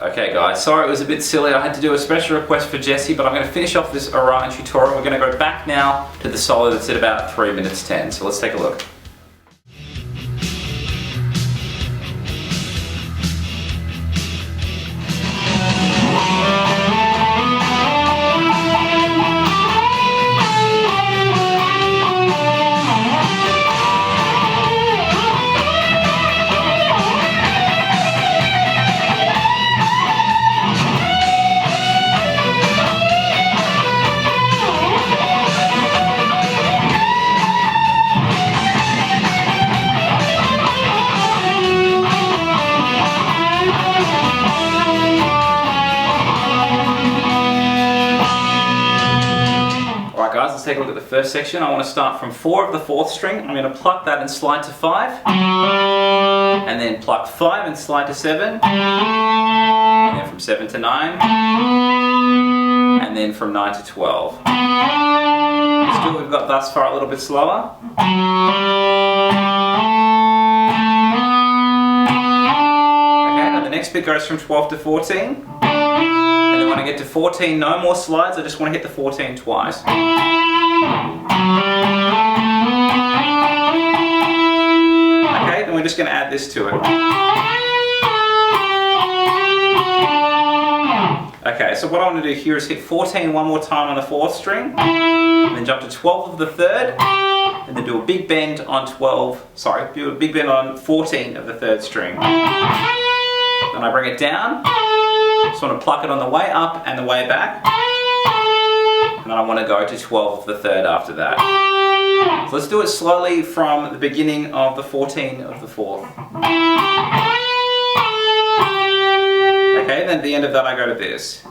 Okay guys, sorry it was a bit silly. I had to do a special request for Jesse, but I'm going to finish off this Orion tutorial. We're going to go back now to the solo that's at about 3 minutes 10. So let's take a look. Let's take a look at the first section. I want to start from 4 of the 4th string. I'm going to pluck that and slide to 5, and then pluck 5 and slide to 7, and then from 7 to 9, and then from 9 to 12. Still, we've got thus far a little bit slower. Okay, now the next bit goes from 12 to 14. And then when I get to 14, no more slides, I just want to hit the 14 twice. Okay, then we're just going to add this to it. Okay, so what I want to do here is hit 14 one more time on the 4th string, and then jump to 12 of the 3rd, and then do a big bend on 14 of the 3rd string. Then I bring it down. Just want to pluck it on the way up and the way back, and then I want to go to 12 of the 3rd after that. So let's do it slowly from the beginning of the 14 of the 4th. Okay, then at the end of that I go to this. So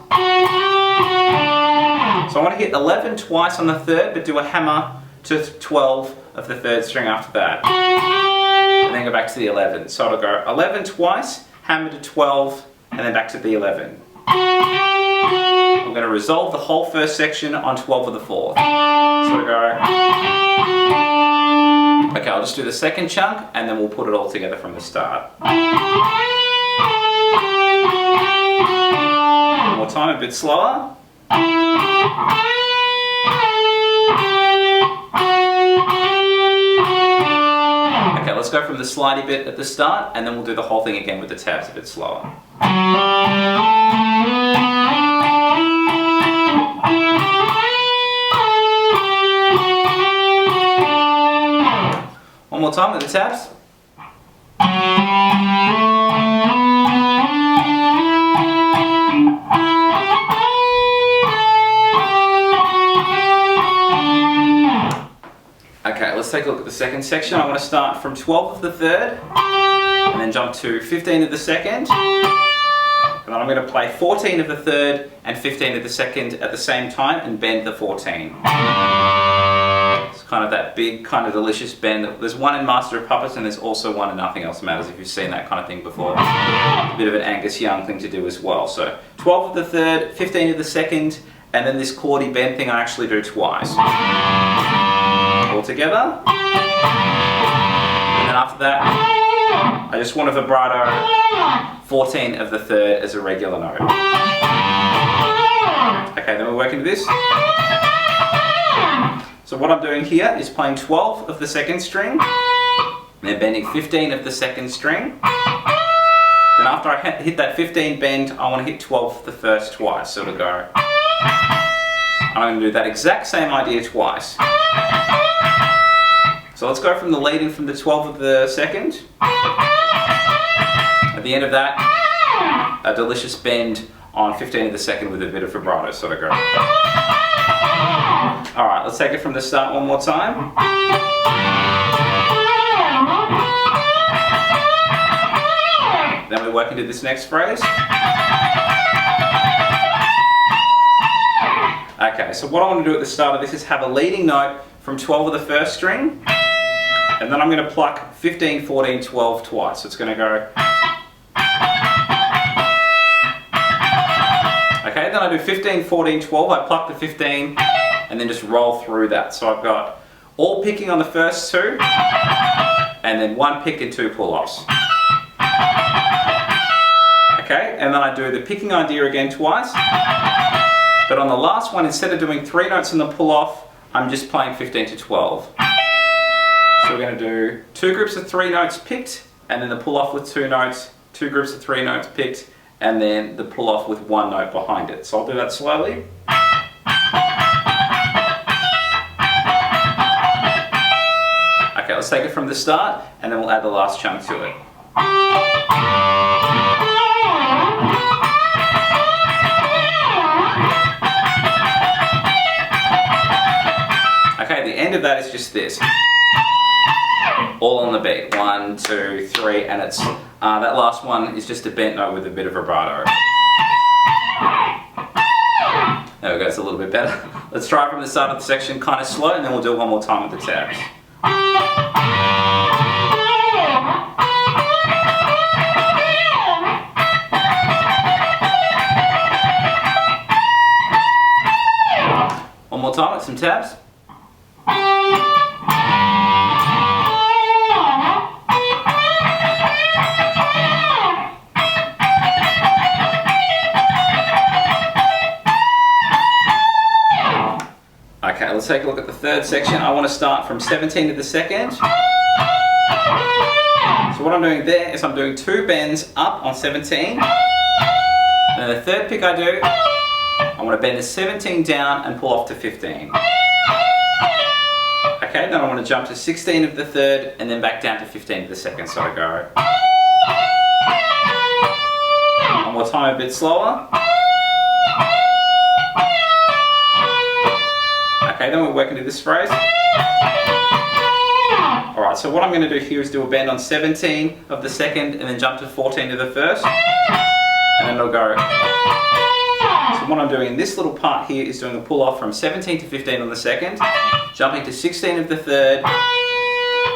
I want to hit 11 twice on the 3rd, but do a hammer to 12 of the 3rd string after that, and then go back to the 11. So it'll go 11 twice, hammer to 12, and then back to the 11. I'm going to resolve the whole first section on 12 of the 4th. So we'll go. Okay, I'll just do the second chunk, and then we'll put it all together from the start. One more time, a bit slower. Okay, let's go from the slidey bit at the start, and then we'll do the whole thing again with the tabs a bit slower. One more time with the tabs. Okay, let's take a look at the second section. I want to start from 12 of the 3rd, and then jump to 15 of the 2nd, and then I'm going to play 14 of the 3rd and 15 of the 2nd at the same time and bend the 14. It's kind of that big, kind of delicious bend. There's one in Master of Puppets, and there's also one in Nothing Else Matters, if you've seen that kind of thing before. It's a bit of an Angus Young thing to do as well. So 12 of the 3rd, 15 of the 2nd, and then this chordy bend thing I actually do twice. All together. And then after that, I just want a vibrato 14 of the 3rd as a regular note. Okay, then we're working with this. So what I'm doing here is playing 12 of the 2nd string, and then bending 15 of the 2nd string. Then after I hit that 15 bend, I want to hit 12 of the 1st twice. So it'll go. I'm going to do that exact same idea twice. So let's go from the lead in from the 12 of the 2nd. At the end of that, a delicious bend on 15 of the 2nd with a bit of vibrato, sort of go. Alright, let's take it from the start one more time. Then we work into this next phrase. Okay, so what I want to do at the start of this is have a leading note from 12 of the 1st string, and then I'm going to pluck 15, 14, 12 twice. So it's going to go. Okay, then I do 15, 14, 12. I pluck the 15 and then just roll through that. So I've got all picking on the first 2, and then 1 pick and 2 pull-offs. Okay, and then I do the picking idea again twice. But on the last one, instead of doing 3 notes in the pull-off, I'm just playing 15 to 12. So we're going to do 2 groups of 3 notes picked, and then the pull-off with 2 notes, 2 groups of 3 notes picked, and then the pull-off with 1 note behind it. So I'll do that slowly. Okay, let's take it from the start, and then we'll add the last chunk to it. Okay, the end of that is just this. All on the beat. 1, 2, 3, and it's that last one is just a bent note with a bit of vibrato. There we go, it's a little bit better. Let's try it from the start of the section, kind of slow, and then we'll do it one more time with the tabs. One more time with some tabs. Okay, let's take a look at the third section. I want to start from 17 to the second. So what I'm doing there is I'm doing 2 bends up on 17. And the third pick I do, I want to bend the 17 down and pull off to 15. Okay, then I want to jump to 16 of the third and then back down to 15 of the second. So I go. One more time, a bit slower. Okay, then we're working to this phrase. Alright, so what I'm going to do here is do a bend on 17 of the second and then jump to 14 of the first. And then it'll go. So what I'm doing in this little part here is doing a pull off from 17 to 15 on the second, jumping to 16 of the third,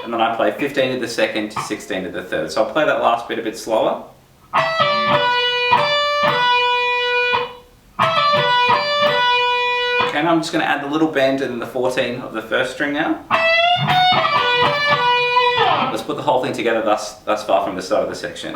and then I play 15 of the second to 16 of the third. So I'll play that last bit a bit slower. Okay, and I'm just going to add the little bend and then the 14 of the first string now. Let's put the whole thing together thus far from the start of the section.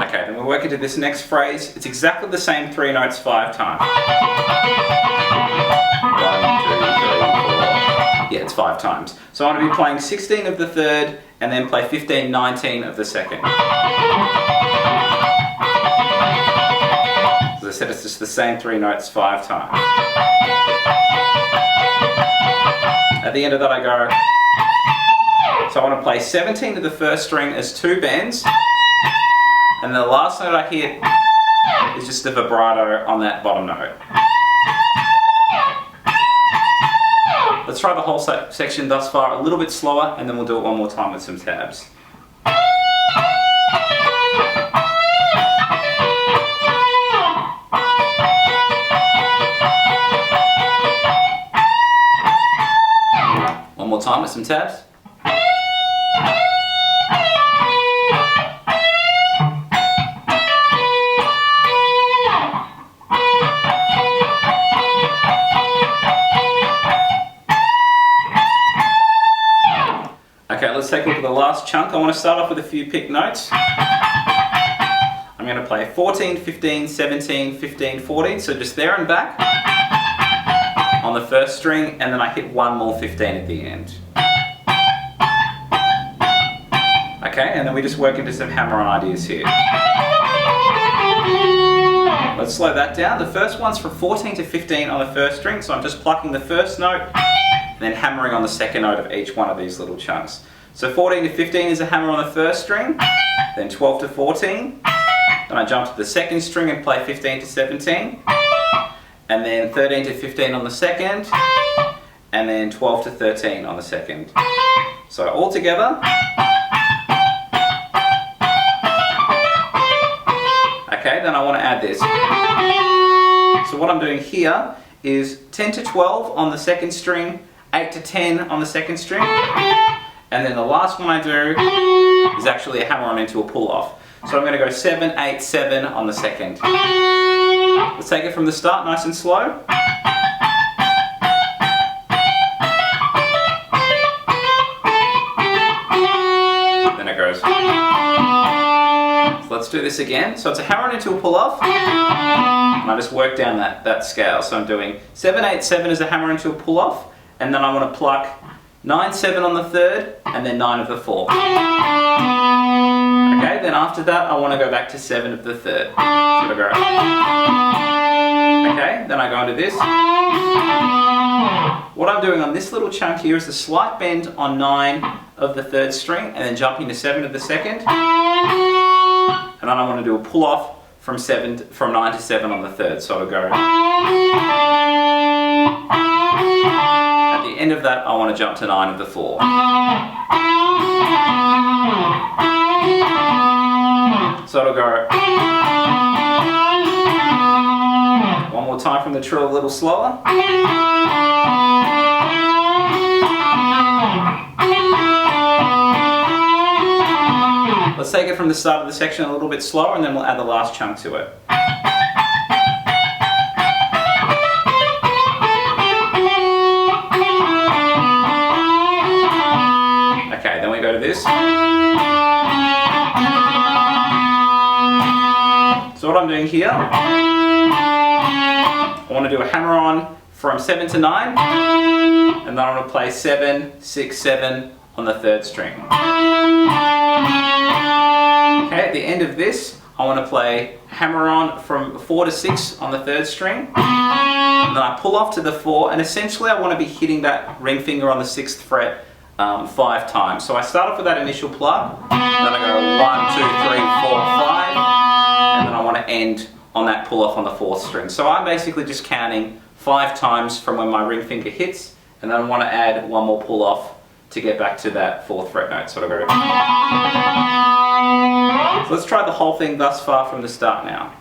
Okay, then we're working to this next phrase. It's exactly the same 3 notes 5 times. 1, 2, 3, 4. Yeah, it's 5 times. So I'm going to be playing 16 of the third and then play 15, 19 of the second. As I said, it's just the same 3 notes 5 times. At the end of that I go. So I want to play 17 of the first string as 2 bends, and the last note I hit is just a vibrato on that bottom note. Let's try the whole section thus far a little bit slower, and then we'll do it one more time with some tabs. One more time with some tabs. Okay, let's take a look at the last chunk. I want to start off with a few picked notes. I'm going to play 14, 15, 17, 15, 14, so just there and back on the first string, and then I hit one more 15 at the end. Okay, and then we just work into some hammer-on ideas here. Let's slow that down. The first one's from 14 to 15 on the first string, so I'm just plucking the first note and then hammering on the second note of each one of these little chunks. So 14 to 15 is a hammer on the first string, then 12 to 14, then I jump to the second string and play 15 to 17, and then 13 to 15 on the second, and then 12 to 13 on the second. So all together. Okay, then I want to add this. So what I'm doing here is 10 to 12 on the second string, 8 to 10 on the second string, and then the last one I do is actually a hammer-on into a pull-off. So I'm going to go 7, 8, 7 on the second. Let's take it from the start, nice and slow. let's do this again. So it's a hammer on into a pull off, and I just work down that scale. So I'm doing 7, 8, 7 as a hammer into a pull off, and then I want to pluck 9, 7 on the third, and then 9 of the fourth. Okay, then after that I want to go back to 7 of the third. So I go. Okay, then I go into this. What I'm doing on this little chunk here is a slight bend on 9 of the third string, and then jumping to 7 of the second. And then I want to do a pull off from 9 to 7 on the third. So I'll go. At the end of that, I want to jump to 9 of the 4. So it'll go. One more time from the trill, a little slower. Let's take it from the start of the section a little bit slower, and then we'll add the last chunk to it. Okay, then we go to this. So what I'm doing here, I want to do a hammer on from 7 to 9, and then I'm going to play 7, 6, 7 on the third string. Okay, at the end of this, I want to play hammer on from 4 to 6 on the third string, and then I pull off to the 4, and essentially I want to be hitting that ring finger on the 6th fret 5 times. So I start off with that initial plug, then I go 1, 2, 3, 4, 5, and then I want to end on that pull off on the 4th string. So I'm basically just counting 5 times from when my ring finger hits, and then I want to add one more pull off to get back to that 4th fret note. So I'll go. So let's try the whole thing thus far from the start now.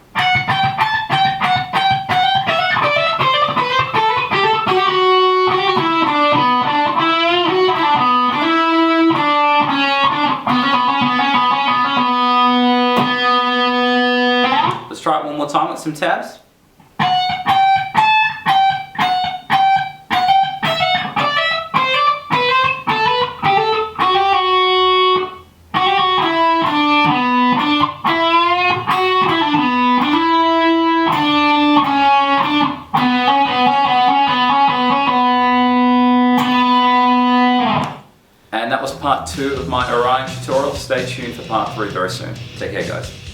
Let's try it one more time with some tabs. And that was part 2 of my Orion tutorial. Stay tuned for part 3 very soon. Take care, guys.